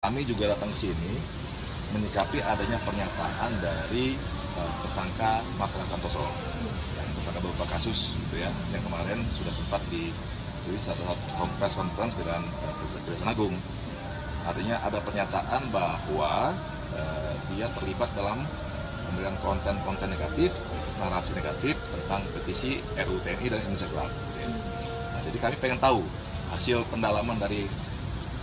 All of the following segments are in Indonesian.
Kami juga datang ke sini menyikapi adanya pernyataan dari tersangka Mas Santoso, yang tersangka beberapa kasus gitu ya, yang kemarin sudah sempat dirilis satu press conference dengan Kejaksaan Agung. Artinya ada pernyataan bahwa dia terlibat dalam pemberian konten-konten negatif, narasi negatif tentang petisi RUU TNI dan Indonesia Gelap. Nah, jadi kami pengen tahu hasil pendalaman dari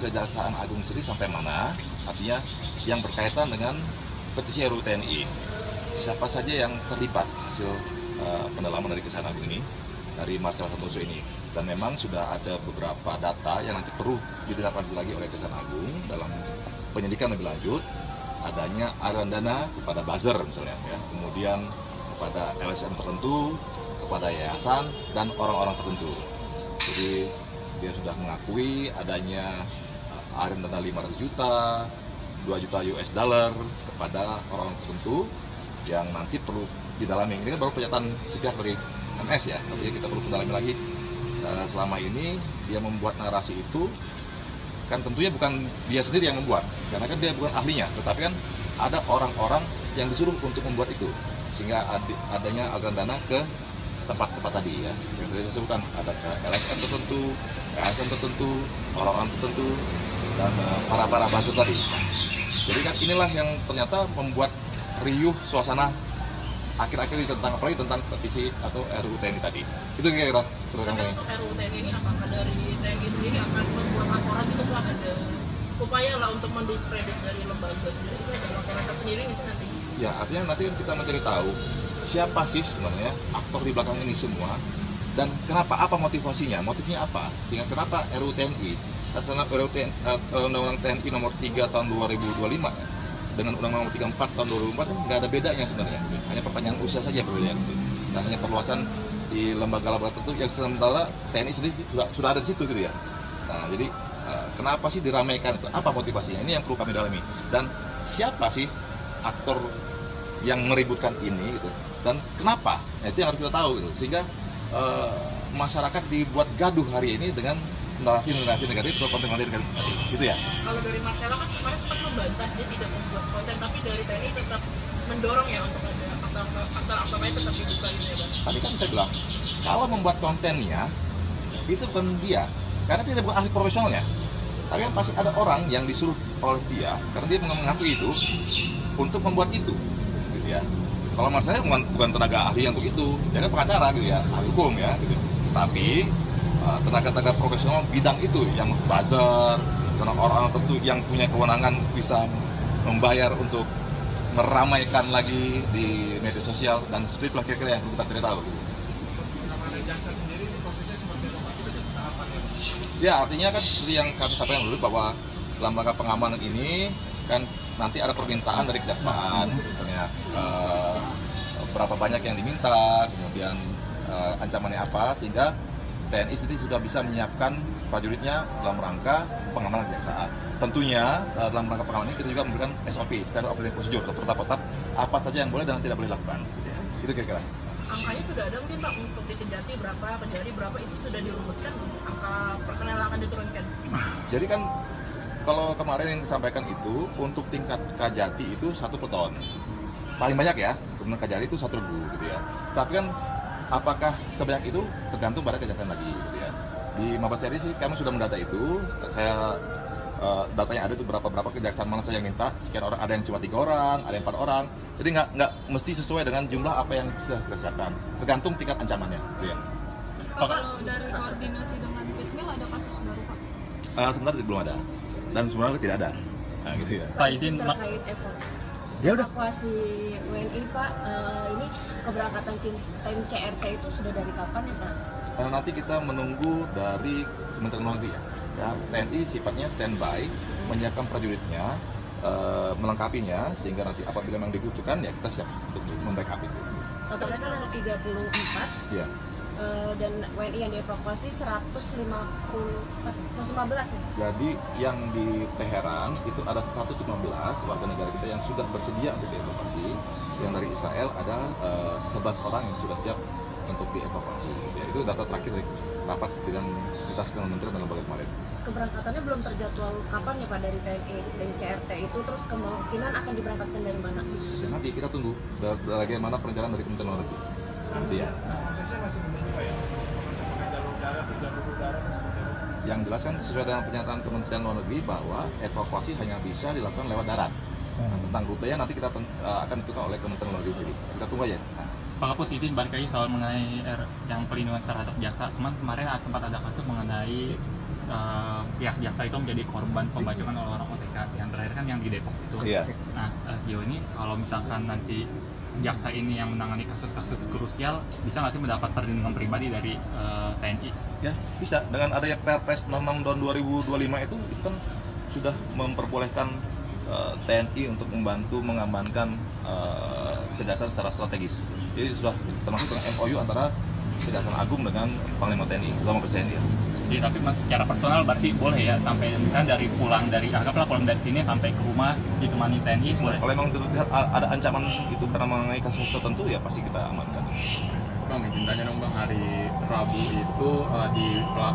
Kejaksaan Agung sendiri sampai mana, artinya yang berkaitan dengan petisi RUU TNI. Siapa saja yang terlibat hasil pendalaman dari Kejaksaan Agung ini, dari Mas Santoso ini. Dan memang sudah ada beberapa data yang nanti perlu ditindaklanjuti lagi oleh Kejaksaan Agung dalam penyidikan lebih lanjut. Adanya aliran dana kepada buzzer misalnya, ya, kemudian kepada LSM tertentu, kepada yayasan, dan orang-orang tertentu. Jadi dia sudah mengakui adanya aliran dana 500 juta, 2 juta US dollar kepada orang tertentu yang nanti perlu didalami. Ini kan baru pernyataan sepihak dari MS ya, tapi kita perlu mendalami lagi. Selama ini dia membuat narasi itu kan tentunya bukan dia sendiri yang membuat, karena kan dia bukan ahlinya, tetapi kan ada orang-orang yang disuruh untuk membuat itu, sehingga adanya aliran dana ke tempat-tempat tadi ya, yang tadi saya sebutkan, ada ke LSM tertentu, ASN tertentu, orang-orang tertentu, dan para buzzer tadi. Jadi kan inilah yang ternyata membuat riuh suasana akhir-akhir tentang apalagi tentang petisi atau RUU TNI tadi. Itu kira-kira program kami. Untuk RUU TNI ini apakah dari TNI sendiri akan membuat laporan itu Pak, ada upaya lah untuk mendiskredit dari lembaga sendiri, itu ada laporan sendiri nggak sih nanti? Ya, artinya nanti kita mencari tahu siapa sih sebenarnya aktor di belakang ini semua dan kenapa, apa motivasinya, motifnya apa, sehingga kenapa RUU TNI, Undang-Undang TNI nomor 3 tahun 2025 dengan Undang-Undang nomor 34 tahun 2004 kan nggak ada bedanya sebenarnya, hanya perpanjangan usia saja perbedaan itu, dan hanya perluasan di lembaga-lembaga tertentu yang sementara TNI sendiri sudah ada di situ gitu ya. Nah, jadi kenapa sih diramaikan itu? Apa motivasinya? Ini yang perlu kami dalami. Dan siapa sih aktor yang meributkan ini gitu? Dan kenapa? Nah, itu yang harus kita tahu gitu. Sehingga masyarakat dibuat gaduh hari ini dengan narasi-narasi negatif atau konten-konten negatif tadi. Gitu ya. Kalau dari Marcella kan kemarin sempat membantah dia tidak membuat konten, tapi dari TNI tetap mendorong ya untuk ada aktor-aktor lain tetap dibuka gitu ya Bang. Tadi kan saya bilang, kalau membuat kontennya itu bukan dia, karena dia bukan ahli profesionalnya. Tapi kan pasti ada orang yang disuruh oleh dia, karena dia mengaku itu untuk membuat itu, gitu ya. Kalau menurut saya bukan tenaga ahli untuk itu, dia kan pengacara gitu ya, ahli hukum ya, gitu. Tapi tenaga-tenaga profesional bidang itu, yang buzzer, orang-orang tentu yang punya kewenangan bisa membayar untuk meramaikan lagi di media sosial, dan seperti itulah kira-kira yang perlu kita cari tahu. Nama jaksa sendiri itu prosesnya seperti apa? Tahapannya? Ya, artinya kan seperti yang kami sampaikan dulu bahwa dalam rangka pengamanan ini kan nanti ada permintaan dari kejaksaan, misalnya berapa banyak yang diminta, kemudian ancamannya apa, sehingga TNI sendiri sudah bisa menyiapkan prajuritnya dalam rangka pengamanan kejaksaan. Tentunya dalam rangka pengamanan ini kita juga memberikan SOP, Standard Operating Procedure, atau protap apa saja yang boleh dan tidak boleh dilakukan. Itu kira-kira. Angkanya sudah ada mungkin Pak, untuk di Kejati berapa, Kejari berapa, itu sudah dirumuskan angka personel yang akan diturunkan? Jadi kan kalau kemarin yang disampaikan itu untuk tingkat Kajati itu 1 per ton paling banyak ya, kemudian Kajari itu 1.000 gitu ya. Tapi kan apakah sebanyak itu tergantung pada kejaksaan lagi gitu ya. Di Mabes TNI sih kami sudah mendata itu, saya datanya ada itu berapa kejaksaan mana saja yang minta, sekian orang, ada yang cuma 3 orang, ada yang 4 orang. Jadi nggak mesti sesuai dengan jumlah apa yang sudah kita siapkan, tergantung tingkat ancamannya gitu ya. Kalau dari koordinasi dengan Pitmil ada kasus baru Pak? Sebenarnya belum ada, dan sebenarnya tidak ada. Nah, gitu ya. Pak izin terkait evakuasi WNI Pak, ini keberangkatan tim CRT itu sudah dari kapan ya Pak? Nanti kita menunggu dari Kementerian Luar Negeri ya. TNI sifatnya standby, menyiapkan prajuritnya, melengkapinya, sehingga nanti apabila memang dibutuhkan ya kita siap untuk membackup itu. Totalnya kan ada 34. Ya. Dan WNI yang dievakuasi 115 ya? Jadi yang di Teheran itu ada 115 warga negara kita yang sudah bersedia untuk dievakuasi. Yang dari Israel ada 11 orang yang sudah siap untuk dievakuasi. Ya, itu data terakhir dari rapat dengan lintas kementerian dan lembaga kemarin. keberangkatannya belum terjadwal kapan ya Pak dari TNI, tim CRT itu, terus kemungkinan akan diberangkatkan dari mana? Ya, nanti kita tunggu bagaimana perencanaan dari Kementerian Luar Negeri. Nanti ya. Prosesnya masih menunggu Pak ya? Masih pakai jalur darat atau jalur udara atau seperti itu? Yang jelas kan sesuai dengan pernyataan Kementerian Luar Negeri bahwa evakuasi hanya bisa dilakukan lewat darat. Nah, tentang rutenya nanti kita akan ditentukan oleh Kementerian Luar Negeri sendiri. Kita tunggu aja. Pak Kapus, izin balik lagi soal mengenai yang pelindungan terhadap jaksa. Kemarin sempat ada kasus mengenai pihak jaksa itu menjadi korban pembacokan oleh orang OTK. Yang terakhir kan yang di Depok itu. Iya. Nah, sejauh ini kalau misalkan nanti jaksa ini yang menangani kasus-kasus krusial, bisa nggak sih mendapat perlindungan pribadi dari TNI? Ya, bisa. Dengan adanya Perpres 66 tahun 2025 itu kan sudah memperbolehkan TNI untuk membantu mengamankan kejaksaan secara strategis. Jadi sudah termasuk dengan MOU antara Kejaksaan Agung dengan Panglima TNI, Utama Presiden dia. Jadi tapi secara personal berarti boleh ya, sampai misalnya anggaplah pulang dari sini sampai ke rumah ditemani TNI boleh? Kalau memang terlihat ada ancaman itu karena mengenai kasus tertentu ya pasti kita amankan. Bang, izin tanya dong Bang, hari Rabu itu di perairan